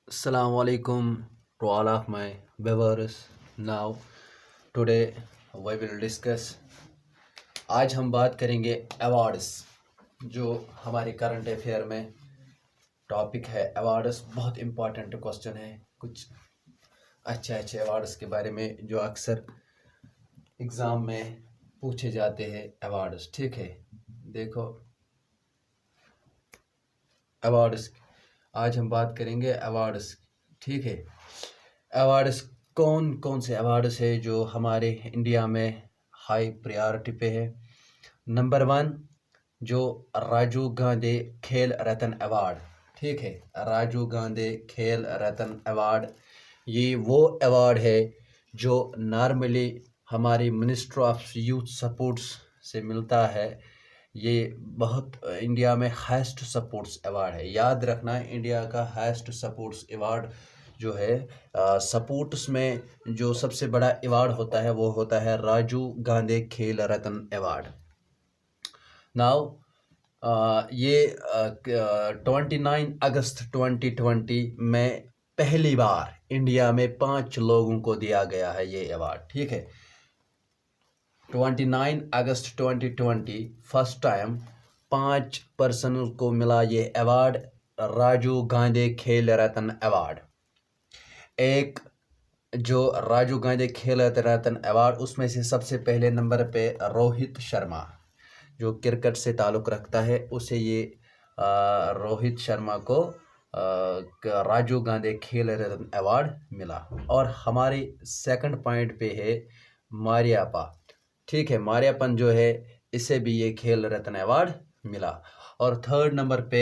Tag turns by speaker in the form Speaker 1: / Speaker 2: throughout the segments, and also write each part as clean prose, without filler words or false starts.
Speaker 1: Assalamu alaikum to all of my viewers. Now, today we will discuss. आज हम बात करेंगे अवार्ड्स जो हमारे करंट अफेयर में टॉपिक है। अवार्ड्स बहुत इम्पोर्टेंट क्वेश्चन है। कुछ अच्छे अच्छे अवार्ड्स के बारे में जो अक्सर एग्ज़ाम में पूछे जाते हैं अवार्ड्स। ठीक है, देखो अवार्ड्स, आज हम बात करेंगे अवार्ड्स। ठीक है, अवार्ड्स कौन कौन से अवार्ड्स है जो हमारे इंडिया में हाई प्रायोरिटी पे है। नंबर 1 जो राजीव गांधी खेल रत्न अवार्ड। ठीक है, राजीव गांधी खेल रत्न अवार्ड ये वो अवार्ड है जो नॉर्मली हमारी मिनिस्ट्री ऑफ यूथ सपोर्ट्स से मिलता है। ये बहुत इंडिया में हाईएस्ट सपोर्ट्स अवार्ड है। याद रखना, इंडिया का हाईएस्ट सपोर्ट्स अवार्ड जो है सपोर्ट्स में जो सबसे बड़ा अवार्ड होता है वो होता है राजीव गांधी खेल रत्न अवार्ड। नाउ ये 29 अगस्त 2020 में पहली बार इंडिया में 5 लोगों को दिया गया है ये अवार्ड। ठीक है, 29 अगस्त 2020 फर्स्ट टाइम 5 पर्सन को मिला ये अवार्ड, राजीव गांधी खेल रत्न अवार्ड। एक जो राजीव गांधी खेल रत्न अवार्ड, उसमें से सबसे पहले नंबर पे रोहित शर्मा जो क्रिकेट से ताल्लुक़ रखता है, उसे ये रोहित शर्मा को राजीव गांधी खेल रत्न अवार्ड मिला। और हमारे सेकंड पॉइंट पे है मारियाप्पा। ठीक है, मारियाप्पन जो है इसे भी ये खेल रत्न अवार्ड मिला। और थर्ड नंबर पे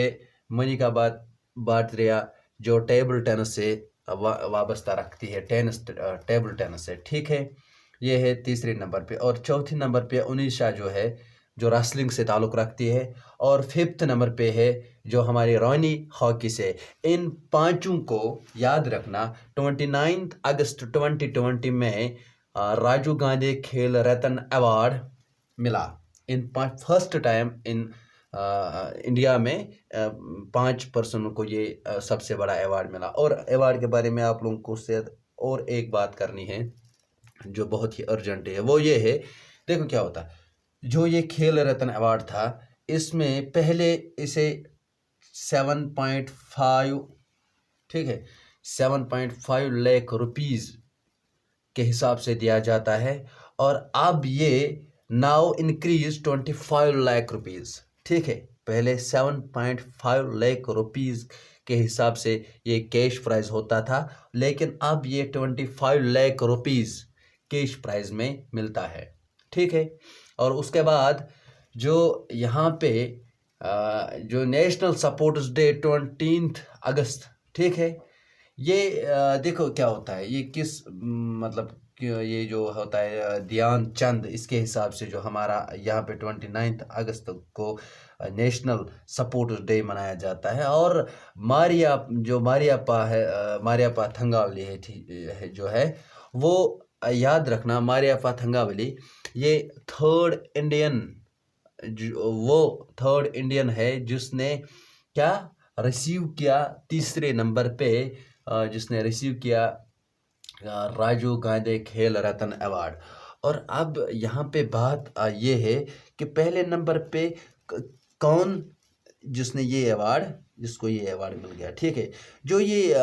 Speaker 1: मनिका बात्रिया जो टेबल टेनिस से वाबस्ता रखती है, टेबल टेनिस से। ठीक है, ये है तीसरे नंबर पे। और चौथे नंबर पे उनीशा जो है जो रेसलिंग से ताल्लुक़ रखती है। और फिफ्थ नंबर पे है जो हमारी रानी हॉकी से। इन पांचों को याद रखना, 29 अगस्त 2020 में राजीव गांधी खेल रत्न अवार्ड मिला। In first time in India में 5 पर्सनों को ये सबसे बड़ा अवार्ड मिला। और अवार्ड के बारे में आप लोगों को से और एक बात करनी है जो बहुत ही अर्जेंट है, वो ये है, देखो क्या होता है। जो ये खेल रत्न अवार्ड था, इसमें पहले इसे 7.5, ठीक है, 7.5 लाख रुपीज़ के हिसाब से दिया जाता है। और अब ये नाउ इंक्रीज 25 लाख रुपीज़। ठीक है, पहले 7.5 लाख रुपीज़ के हिसाब से ये कैश प्राइज होता था, लेकिन अब ये 25 लाख रुपीज़ कैश प्राइज में मिलता है। ठीक है, और उसके बाद जो यहाँ पे जो नेशनल सपोर्ट्स डे 20 अगस्त, ठीक है, ये देखो क्या होता है, ये किस मतलब ये जो होता है ध्यान चंद, इसके हिसाब से जो हमारा यहाँ पे 29 अगस्त को नेशनल सपोर्ट्स डे मनाया जाता है। और मारियाप्पा है, मारियाप्पा थंगावली है जो है वो, याद रखना, मारियाप्पा थंगावली ये थर्ड इंडियन है जिसने क्या रिसीव किया, तीसरे नंबर पे जिसने रिसीव किया राजीव गांधी खेल रत्न अवार्ड। और अब यहाँ पे बात ये है कि पहले नंबर पे कौन जिसको ये अवार्ड मिल गया। ठीक है, जो ये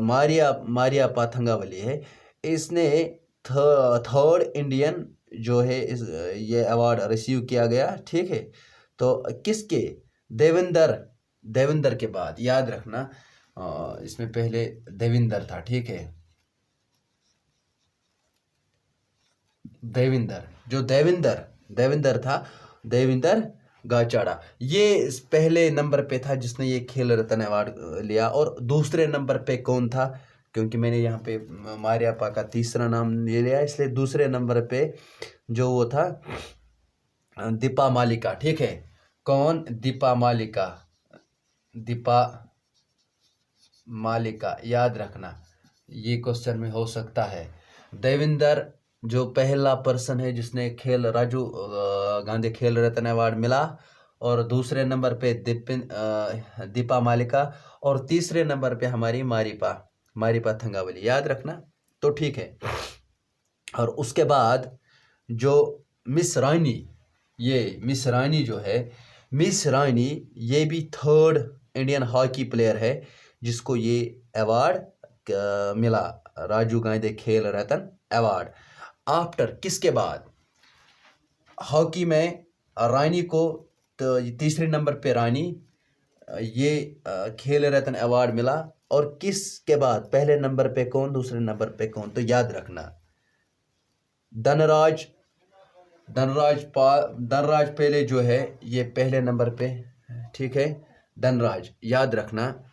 Speaker 1: मारियाप्पा थंगावली है, इसने थर्ड इंडियन जो है ये अवार्ड रिसीव किया गया। ठीक है, तो किसके, देवेंद्र के बाद, याद रखना इसमें पहले देवेंद्र था। ठीक है, देवेंद्र था, देवेंद्र गाचाड़ा, ये पहले नंबर पे था जिसने ये खेल रत्न अवार्ड लिया। और दूसरे नंबर पे कौन था, क्योंकि मैंने यहाँ पे मारियाप्पा का तीसरा नाम ले लिया, इसलिए दूसरे नंबर पे जो वो था दीपा मालिका। ठीक है, कौन, दीपा मालिका, याद रखना, ये क्वेश्चन में हो सकता है। देवेंद्र जो पहला पर्सन है जिसने राजीव गांधी खेल रत्न अवार्ड मिला, और दूसरे नंबर पे दीपा मालिका, और तीसरे नंबर पे हमारी मारिपा थंगावली, याद रखना। तो ठीक है। और उसके बाद जो मिस रानी, ये मिस रानी जो है, मिस रानी ये भी थर्ड इंडियन हॉकी प्लेयर है जिसको ये अवार्ड मिला, राजीव गांधी खेल रत्न अवार्ड। आफ्टर किसके बाद हॉकी में रानी को, तो तीसरे नंबर पे रानी ये खेल रत्न अवार्ड मिला। और किसके बाद पहले नंबर पे कौन, दूसरे नंबर पे कौन, तो याद रखना धनराज धनराज पहले जो है ये पहले नंबर पे, ठीक है। धनराज याद रखना,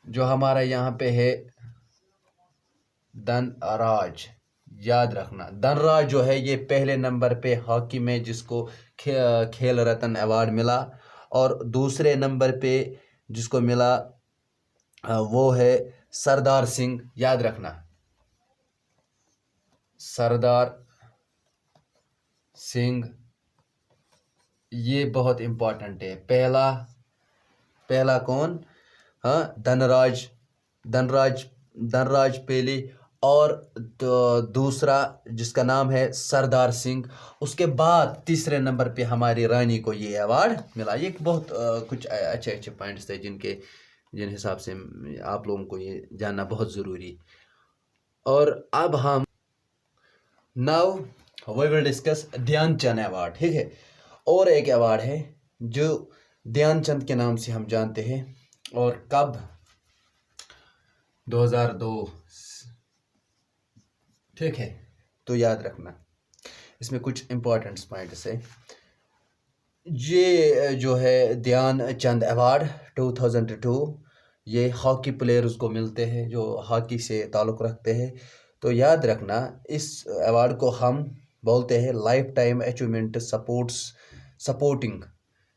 Speaker 1: जो हमारा यहाँ पे है धनराज, याद रखना। धनराज जो है ये पहले नंबर पे हॉकी में जिसको खेल रत्न अवार्ड मिला। और दूसरे नंबर पे जिसको मिला वो है सरदार सिंह, याद रखना, सरदार सिंह, ये बहुत इंपॉर्टेंट है। पहला कौन, हाँ धनराज पहले, और दूसरा जिसका नाम है सरदार सिंह। उसके बाद तीसरे नंबर पे हमारी रानी को ये अवार्ड मिला। ये बहुत कुछ अच्छे पॉइंट्स थे जिन हिसाब से आप लोगों को ये जानना बहुत ज़रूरी। और अब हम now we will discuss Dhyanchand award, ठीक है। और एक अवार्ड है जो ध्यानचंद के नाम से हम जानते हैं, और कब, 2002, ठीक है। तो याद रखना, इसमें कुछ इंपॉर्टेंट पॉइंट्स है। ये जो है ध्यानचंद अवार्ड 2002, ये हॉकी प्लेयर्स को मिलते हैं जो हॉकी से ताल्लुक़ रखते हैं। तो याद रखना, इस अवार्ड को हम बोलते हैं लाइफ टाइम अचीवमेंट सपोर्टिंग,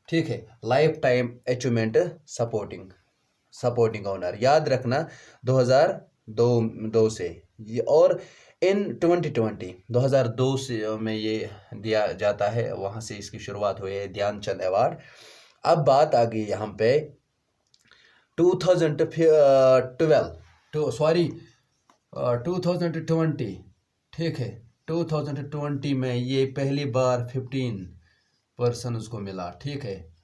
Speaker 1: ठीक है, life time achievement supporting honour, याद रखना 2002 से ये। और इन 2002 से में ये दिया जाता है, वहाँ से इसकी शुरुआत हुई है ध्यानचंद अवार्ड। अब बात आ गई यहाँ पे 2020, ठीक है। 2020 में ये पहली बार 15 पर्सन उसको मिला, ठीक है,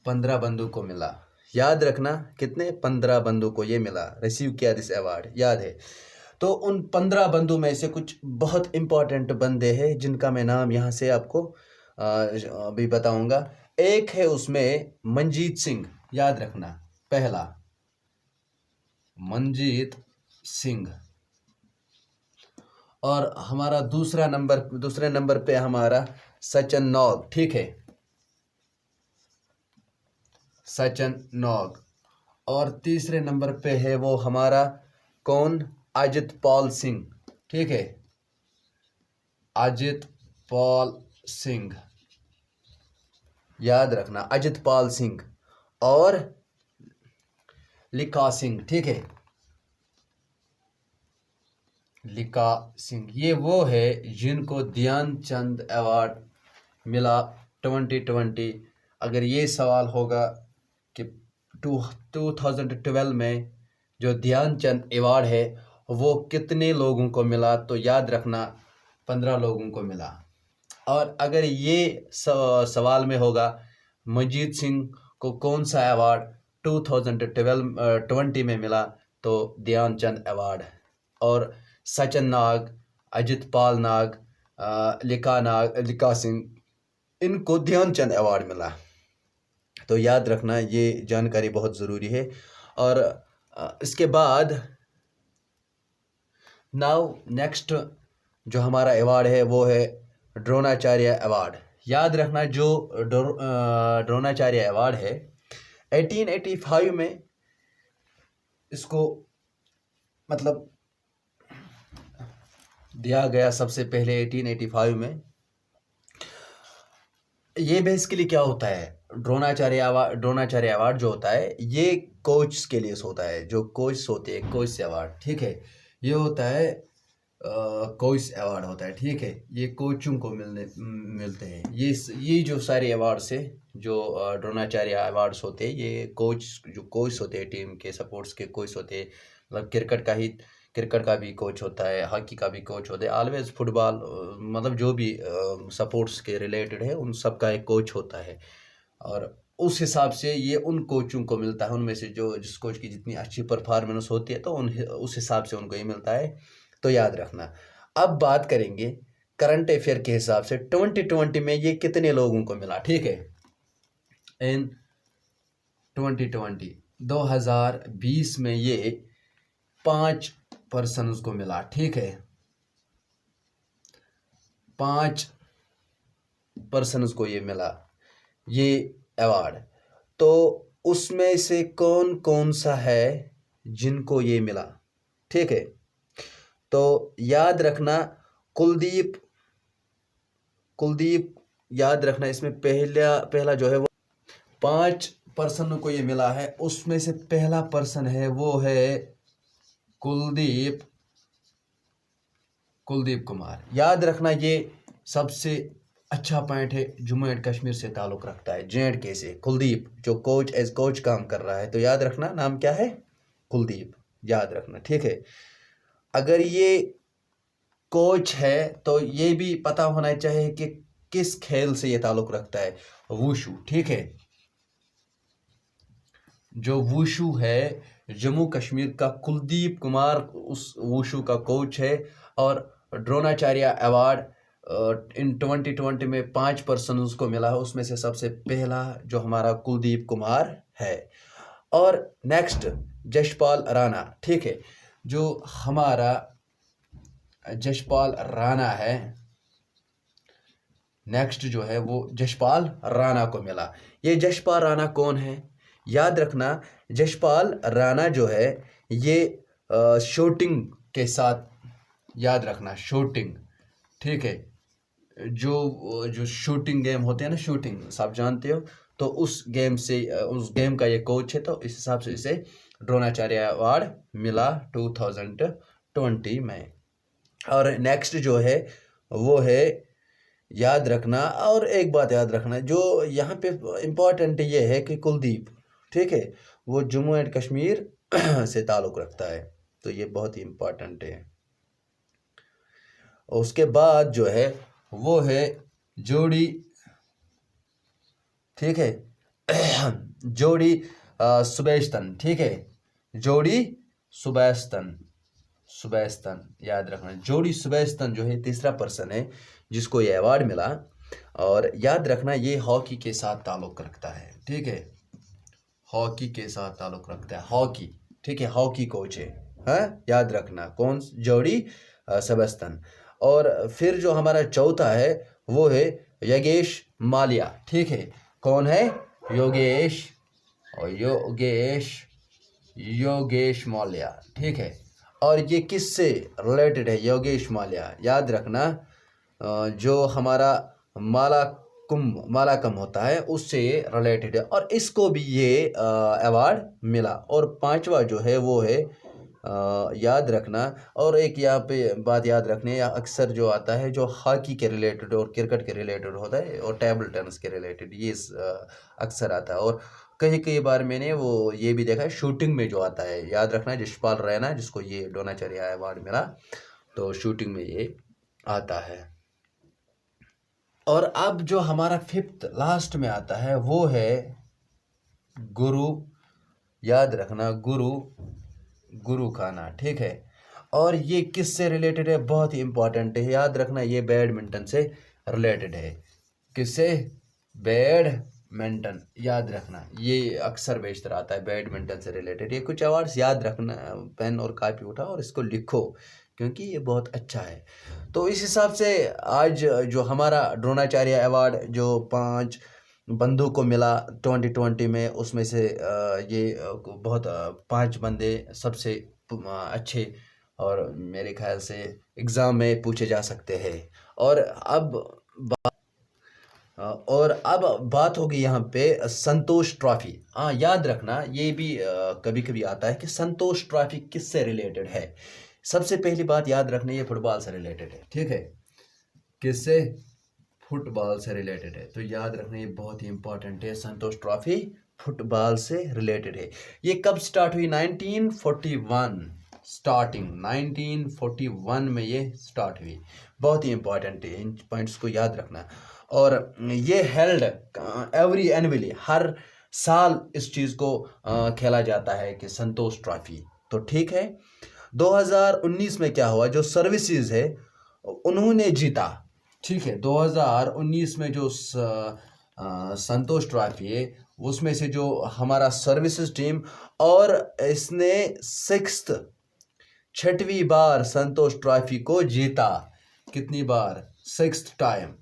Speaker 1: 15 बंदों को मिला। याद रखना कितने, 15 बंदों को ये मिला, रिसीव किया दिस अवार्ड, याद है। तो उन 15 बंदों में से कुछ बहुत इंपॉर्टेंट बंदे हैं जिनका मैं नाम यहाँ से आपको भी बताऊंगा। एक है उसमें मनजीत सिंह, याद रखना, पहला मनजीत सिंह। और हमारा दूसरे नंबर पे हमारा सचिन नॉग, ठीक है, सचिन नॉग। और तीसरे नंबर पे है वो हमारा कौन, अजित पाल सिंह, ठीक है, अजित पाल सिंह, याद रखना, अजित पाल सिंह। और लिखा सिंह, ठीक है, लिखा सिंह। ये वो है जिनको ध्यानचंद अवार्ड मिला 2020। अगर ये सवाल होगा कि 2012 में जो ध्यानचंद अवार्ड है वो कितने लोगों को मिला, तो याद रखना 15 लोगों को मिला। और अगर ये सवाल में होगा मनजीत सिंह को कौन सा अवार्ड 2020 में मिला, तो ध्यानचंद अवार्ड। और सचिन नाग, अजित पाल नाग, लिखा सिंह, इनको ध्यानचंद अवार्ड मिला। तो याद रखना, ये जानकारी बहुत ज़रूरी है। और इसके बाद नाउ नेक्स्ट जो हमारा अवार्ड है वो है द्रोणाचार्य अवार्ड। याद रखना, जो द्रोणाचार्य अवार्ड है 1885 में इसको मतलब दिया गया, सबसे पहले 1885 में। ये बेसिकली क्या होता है, द्रोणाचार्य अवार्ड जो होता है ये कोच के लिए होता है, जो कोच होते हैं, कोच अवार्ड, ठीक है। ये होता है कोच अवार्ड होता है, ठीक है। ये कोचों को मिलते हैं। ये जो सारे अवार्ड्स है जो द्रोणाचार्य अवार्ड्स होते हैं, ये कोच जो कोच होते हैं, टीम के सपोर्ट्स के कोच होते हैं, मतलब क्रिकेट का भी कोच होता है, हॉकी का भी कोच होता है, ऑलवेज फुटबॉल मतलब जो भी सपोर्ट्स के रिलेटेड है उन सब का एक कोच होता है। और उस हिसाब से ये उन कोचों को मिलता है, उनमें से जो जिस कोच की जितनी अच्छी परफॉर्मेंस होती है तो उस हिसाब से उनको ये मिलता है, तो याद रखना। अब बात करेंगे करंट अफेयर के हिसाब से 2020 में ये कितने लोगों को मिला, ठीक है। इन 2020 में ये 5 पर्सन को मिला, ठीक है, 5 पर्सन को ये मिला ये अवार्ड। तो उसमें से कौन कौन सा है जिनको ये मिला, ठीक है। तो याद रखना कुलदीप याद रखना, इसमें पहला जो है वो 5 पर्सन को ये मिला है, उसमें से पहला पर्सन है वो है कुलदीप कुमार। याद रखना ये सबसे अच्छा पॉइंट है, जम्मू एंड कश्मीर से ताल्लुक़ रखता है, JNK से। कुलदीप जो एज कोच काम कर रहा है, तो याद रखना नाम क्या है, कुलदीप, याद रखना, ठीक है। अगर ये कोच है तो ये भी पता होना चाहिए कि किस खेल से ये ताल्लुक़ रखता है, वुशु, ठीक है। जो वुशु है जम्मू कश्मीर का कुलदीप कुमार उस वुशु का कोच है। और द्रोणाचार्य अवार्ड इन 2020 में 5 पर्सन को मिला है, उसमें से सबसे पहला जो हमारा कुलदीप कुमार है। और नेक्स्ट जशपाल राणा, ठीक है, जो हमारा जशपाल राणा है, नेक्स्ट जो है वो जशपाल राणा को मिला। ये जशपाल राणा कौन है, याद रखना जशपाल राणा जो है ये शूटिंग के साथ, याद रखना शूटिंग, ठीक है, जो शूटिंग गेम होते हैं ना, शूटिंग सब जानते हो, तो उस गेम का ये कोच है, तो इस हिसाब से इसे द्रोणाचार्य अवार्ड मिला 2020 में। और नेक्स्ट जो है वो है, याद रखना, और एक बात याद रखना जो यहाँ पे इम्पोर्टेंट ये है कि कुलदीप, ठीक है, वो जम्मू एंड कश्मीर से ताल्लुक़ रखता है, तो ये बहुत ही इम्पोर्टेंट है। उसके बाद जो है वो है जोड़ी, ठीक है, जोड़ी सुबेस्तन, ठीक है, जोड़ी सुबेस्तन, याद रखना जोड़ी सुबेस्तन जो है तीसरा पर्सन है जिसको ये अवार्ड मिला। और याद रखना ये हॉकी के साथ ताल्लुक़ रखता है, ठीक है, हॉकी के साथ ताल्लुक़ रखता है, हॉकी, ठीक है, हॉकी कोच है, हाँ, याद रखना कौन, जोड़ी सुबेस्तन। और फिर जो हमारा चौथा है वो है योगेश माल्या, ठीक है, कौन है, योगेश माल्या, ठीक है। और ये किससे रिलेटेड है योगेश माल्या, याद रखना जो हमारा मालाकम होता है उससे रिलेटेड है, और इसको भी ये अवार्ड मिला। और पांचवा जो है वो है याद रखना, और एक यहाँ पे बात याद रखनी है, अक्सर जो आता है जो हॉकी के रिलेटेड और क्रिकेट के रिलेटेड होता है और टेबल टेनिस के रिलेटेड, ये अक्सर आता है। और कई बार मैंने वो ये भी देखा है शूटिंग में जो आता है, याद रखना जशपाल राणा जिसको ये द्रोणाचार्य अवार्ड मिला, तो शूटिंग में ये आता है। और अब जो हमारा 5th लास्ट में आता है वो है गुरु, याद रखना गुरु खाना, ठीक है। और ये किससे रिलेटेड है, बहुत ही इंपॉर्टेंट है, याद रखना ये बैडमिंटन से रिलेटेड है। किससे, बैडमिंटन, याद रखना ये अक्सर बेशतर आता है बैडमिंटन से रिलेटेड। ये कुछ अवार्ड्स याद रखना, पेन और कापी उठाओ और इसको लिखो क्योंकि ये बहुत अच्छा है। तो इस हिसाब से आज जो हमारा द्रोणाचार्य अवार्ड जो 5 बंदों को मिला 2020 में, उसमें से ये बहुत 5 बंदे सबसे अच्छे और मेरे ख्याल से एग्ज़ाम में पूछे जा सकते हैं। और अब बात होगी यहाँ पे संतोष ट्रॉफी। हाँ, याद रखना ये भी कभी कभी आता है कि संतोष ट्रॉफी किससे रिलेटेड है। सबसे पहली बात याद रखना ये फुटबॉल से रिलेटेड है, ठीक है, किससे, फुटबॉल से रिलेटेड है, तो याद रखना ये बहुत ही इंपॉर्टेंट है। संतोष ट्रॉफी फुटबॉल से रिलेटेड है। ये कब स्टार्ट हुई? 1941 स्टार्टिंग 1941 में ये स्टार्ट हुई। बहुत ही इंपॉर्टेंट है, इन पॉइंट्स को याद रखना। और ये हेल्ड एवरी एनुअली, हर साल इस चीज़ को खेला जाता है कि संतोष ट्रॉफी। तो ठीक है, 2019 में क्या हुआ, जो सर्विसेज है उन्होंने जीता। ठीक है, 2019 में जो संतोष ट्रॉफी है उसमें से जो हमारा सर्विसेज टीम, और इसने छठवीं बार संतोष ट्रॉफी को जीता। कितनी बार? 6th टाइम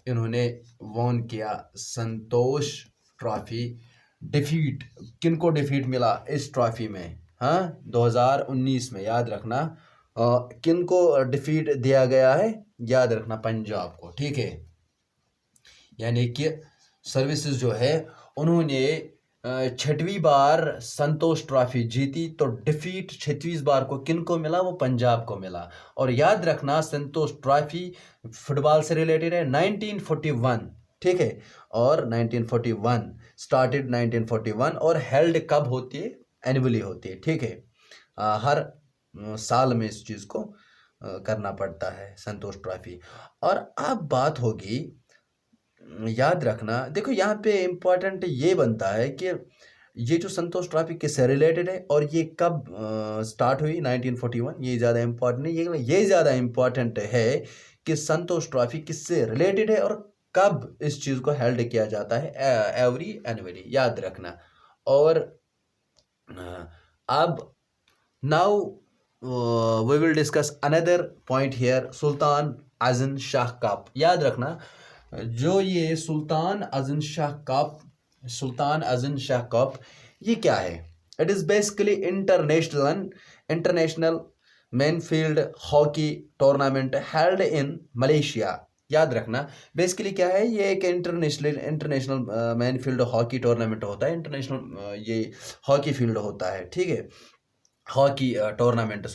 Speaker 1: इन्होंने वॉन किया संतोष ट्रॉफी। डिफीट, किनको डिफीट मिला इस ट्रॉफी में? हाँ, 2019 में, याद रखना। किनको डिफीट दिया गया है? याद रखना, पंजाब को। ठीक है, यानी कि सर्विसेज जो है उन्होंने छठवीं बार संतोष ट्रॉफी जीती, तो डिफीट 36 बार को किनको मिला? वो पंजाब को मिला। और याद रखना, संतोष ट्रॉफी फुटबॉल से रिलेटेड है, 1941। ठीक है, और 1941 स्टार्टेड 1941, और हेल्ड कब होती है? एनुअली होती है। ठीक है, हर साल में इस चीज़ को करना पड़ता है, संतोष ट्रॉफी। और अब बात होगी, याद रखना, देखो यहाँ पे इम्पोर्टेंट ये बनता है कि ये जो संतोष ट्रॉफी किससे रिलेटेड है और ये कब स्टार्ट हुई? 1941। ये ज़्यादा इम्पोर्टेंट नहीं, ये ज़्यादा इम्पोर्टेंट है कि संतोष ट्रॉफी किससे रिलेटेड है और कब इस चीज़ को हेल्ड किया जाता है, एवरी एनुअली, याद रखना। और अब now we will discuss another point here, Sultan Azlan Shah Cup. याद रखना, जो ये सुल्तान अज़न शाह कप, ये क्या है? It is basically international men's field hockey tournament held in Malaysia. याद रखना, बेसिकली क्या है, ये एक इंटरनेशनल मैनफील्ड हॉकी टूर्नामेंट होता है। इंटरनेशनल ये हॉकी फील्ड होता है। ठीक है, हॉकी टूर्नामेंट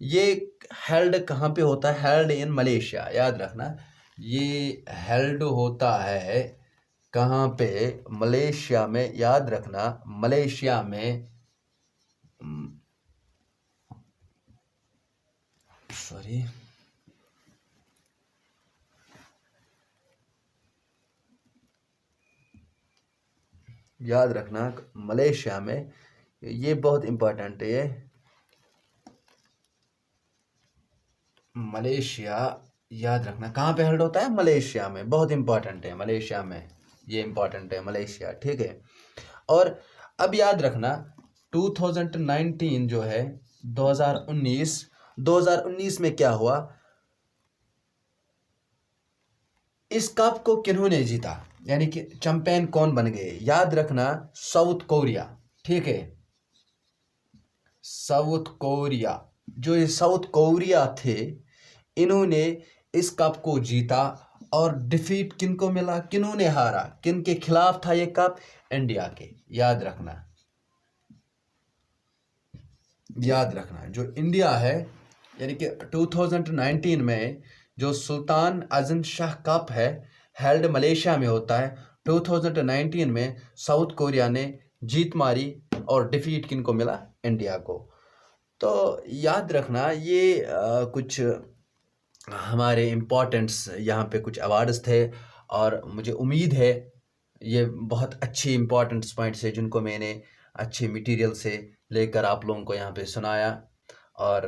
Speaker 1: ये हेल्ड कहाँ पे होता है? Held in Malaysia. याद रखना, ये हेल्ड होता है कहाँ पे? मलेशिया में। याद रखना, मलेशिया में, सॉरी, याद रखना, मलेशिया में। ये बहुत इंपॉर्टेंट है, ये मलेशिया। याद रखना, कहाँ पे हेल्ड होता है? मलेशिया में। बहुत इंपॉर्टेंट है, मलेशिया में, ये इंपॉर्टेंट है, मलेशिया। ठीक है, और अब याद रखना, 2019 जो है, 2019 में क्या हुआ? इस कप को किन्होंने जीता, यानी कि चैंपियन कौन बन गए? याद रखना, साउथ कोरिया। ठीक है, साउथ कोरिया, जो ये साउथ कोरिया थे, इन्होंने इस कप को जीता। और डिफीट किनको मिला? किन्होंने हारा? किन के खिलाफ था ये कप? इंडिया के। याद रखना, जो इंडिया है, यानी कि 2019 में जो सुल्तान अज़न शाह कप है, हेल्ड मलेशिया में होता है। 2019 में साउथ कोरिया ने जीत मारी और डिफीट किनको मिला? इंडिया को। तो याद रखना, ये कुछ हमारे इम्पोर्टेंट्स यहाँ पे कुछ अवार्ड्स थे, और मुझे उम्मीद है ये बहुत अच्छी इम्पोर्टेंट्स पॉइंट्स है जिनको मैंने अच्छे मटेरियल से लेकर आप लोगों को यहाँ पे सुनाया। और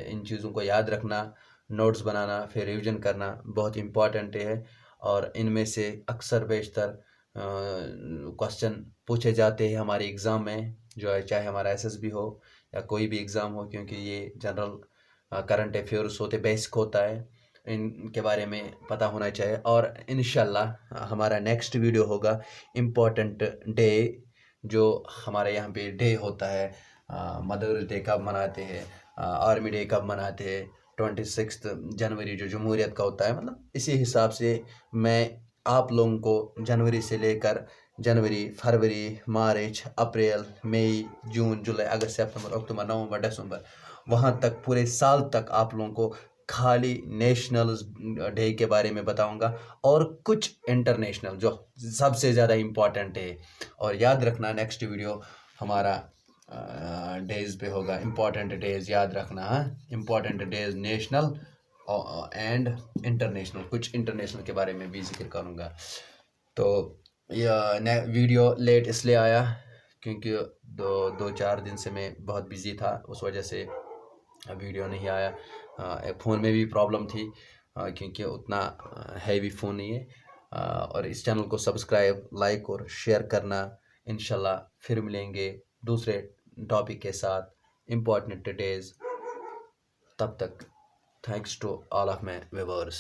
Speaker 1: इन चीज़ों को याद रखना, नोट्स बनाना, फिर रिवीजन करना बहुत इम्पॉर्टेंट है। और इनमें से अक्सर बेशतर क्वेश्चन पूछे जाते हैं हमारे एग्ज़ाम में, जो है चाहे हमारा एसएसबी हो या कोई भी एग्ज़ाम हो, क्योंकि ये जनरल करंट अफेयर्स होते, बेसिक होता है, इनके बारे में पता होना चाहिए। और इंशाल्लाह हमारा नेक्स्ट वीडियो होगा इम्पोर्टेंट डे, जो हमारे यहाँ पे डे होता है, मदर्स डे कब मनाते हैं, आर्मी डे कब मनाते हैं, 26 जनवरी जो जमहूरियत का होता है। मतलब इसी हिसाब से मैं आप लोगों को जनवरी से लेकर जनवरी, फरवरी, मार्च, अप्रैल, मई, जून, जुलाई, अगस्त, सितंबर, अक्टूबर, नवंबर, दिसंबर, वहाँ तक पूरे साल तक आप लोगों को खाली नेशनल डे के बारे में बताऊंगा और कुछ इंटरनेशनल जो सबसे ज़्यादा इम्पोर्टेंट है। और याद रखना नेक्स्ट वीडियो हमारा डेज पे होगा, इम्पोर्टेंट डेज याद रखना। हाँ, important days national and international, कुछ इंटरनेशनल के बारे में भी जिक्र करूँगा। तो यह वीडियो लेट इसलिए आया क्योंकि दो चार दिन से मैं बहुत बिज़ी था, उस वजह से वीडियो नहीं आया। फ़ोन में भी प्रॉब्लम थी क्योंकि उतना हैवी फ़ोन नहीं है। और इस चैनल को सब्सक्राइब, लाइक और शेयर करना। इंशाल्लाह फिर मिलेंगे दूसरे टॉपिक के साथ, इम्पोर्टेंट डेज। तब तक thanks to all of my viewers.